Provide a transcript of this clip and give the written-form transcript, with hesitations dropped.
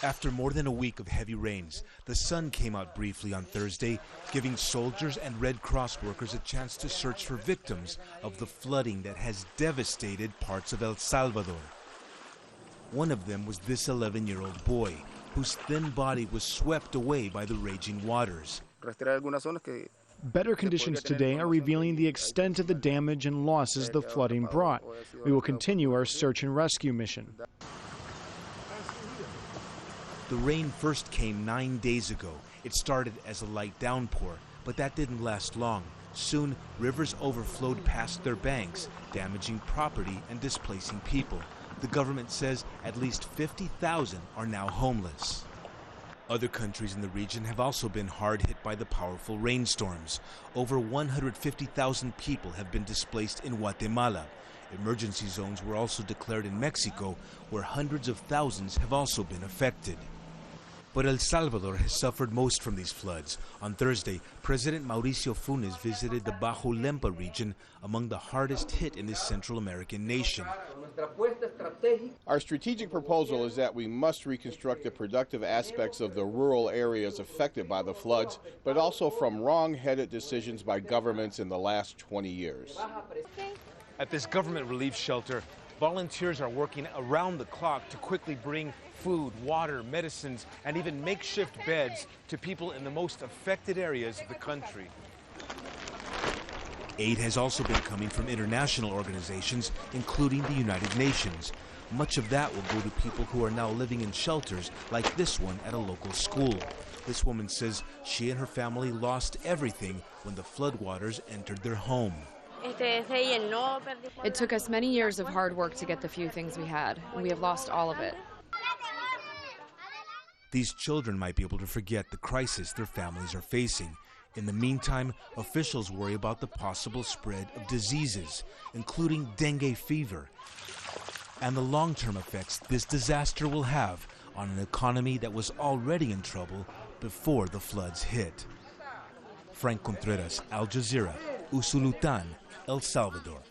After more than a week of heavy rains, the sun came out briefly on Thursday, giving soldiers and Red Cross workers a chance to search for victims of the flooding that has devastated parts of El Salvador. One of them was this 11-year-old boy, whose thin body was swept away by the raging waters. Better conditions today are revealing the extent of the damage and losses the flooding brought. We will continue our search and rescue mission. The rain first came 9 days ago. It started as a light downpour, but that didn't last long. Soon, rivers overflowed past their banks, damaging property and displacing people. The government says at least 50,000 are now homeless. Other countries in the region have also been hard hit by the powerful rainstorms. Over 150,000 people have been displaced in Guatemala. Emergency zones were also declared in Mexico, where hundreds of thousands have also been affected. But El Salvador has suffered most from these floods. On Thursday, President Mauricio Funes visited the Bajo Lempa region, among the hardest hit in this Central American nation. Our strategic proposal is that we must reconstruct the productive aspects of the rural areas affected by the floods, but also from wrong-headed decisions by governments in the last 20 years. At this government relief shelter, volunteers are working around the clock to quickly bring food, water, medicines, and even makeshift beds to people in the most affected areas of the country. Aid has also been coming from international organizations, including the United Nations. Much of that will go to people who are now living in shelters like this one at a local school. This woman says she and her family lost everything when the floodwaters entered their home. It took us many years of hard work to get the few things we had, and we have lost all of it. These children might be able to forget the crisis their families are facing. In the meantime, officials worry about the possible spread of diseases, including dengue fever, and the long-term effects this disaster will have on an economy that was already in trouble before the floods hit. Franc Contreras, Al Jazeera, Usulutan, El Salvador.